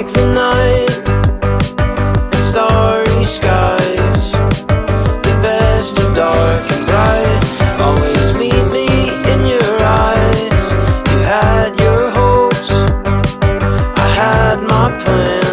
like the night and starry skies, the best of dark and bright. Always meet me in your eyes. You had your hopes, I had my plans.